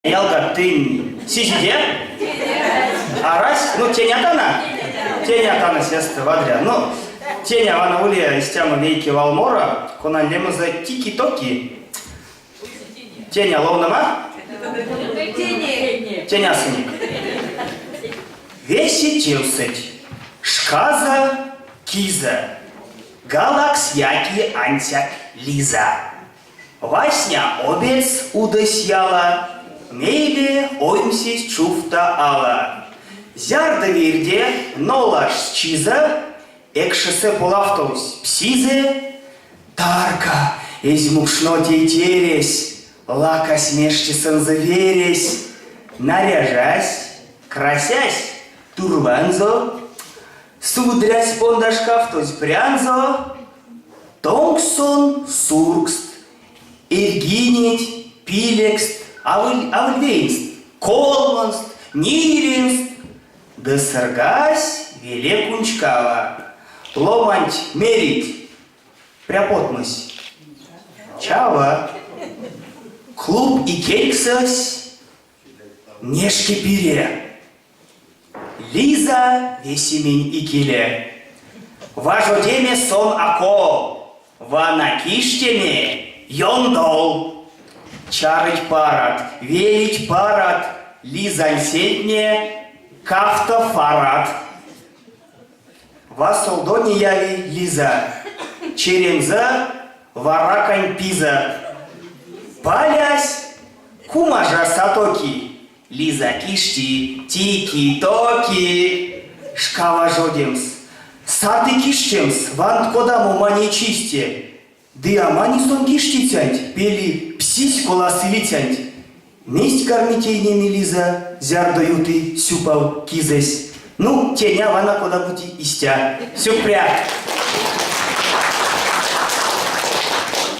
Ялга, ты сидите? Арась? Ну, тень атана? Тень атана сестры вадря. Ну, тень авана улия из тяма вейки валмора, кона немаза тики-токи. Тень аловнама? Тень асыник. Весетилсыть. Шказа киза. Галакс яки антяк лиза. Васня обец удосьяла. Мейле оймсись чуфта ала. Зярда вирде нолаш чиза. Экшесе полавтous псизе. Тарка измукшноте тересь. Лака смешче санзавересь. Наряжась, красясь, турбанзо. Судрясь пондашкафтось брянзо. Тонгсон суркст. Иргинить, пилекст. Авльвейнст, колманст, ниринст, да саргась веле кунчкава, ломанть мерить, пряпотмась, чава, клуб и кейксась, нешки пире, лиза весемень и киле, важо деме сон ако, вана киштеме йондол. Чарыть парад, велить парад, лизансетне, кафта фарад. Васолдони яви лиза, черемза, варакань пиза. Палясь, кумажа сатоки, лиза кишти, тики-токи. Шкава жодемс, саты кишчемс, вант кодаму мане чисте. Ды амани сон кишти тянь, пели псись коласы летянь. Месть кормитей не лиза, зярдою ты сюпал кизась. Ну, теня вана кода пути истя. Сюпря.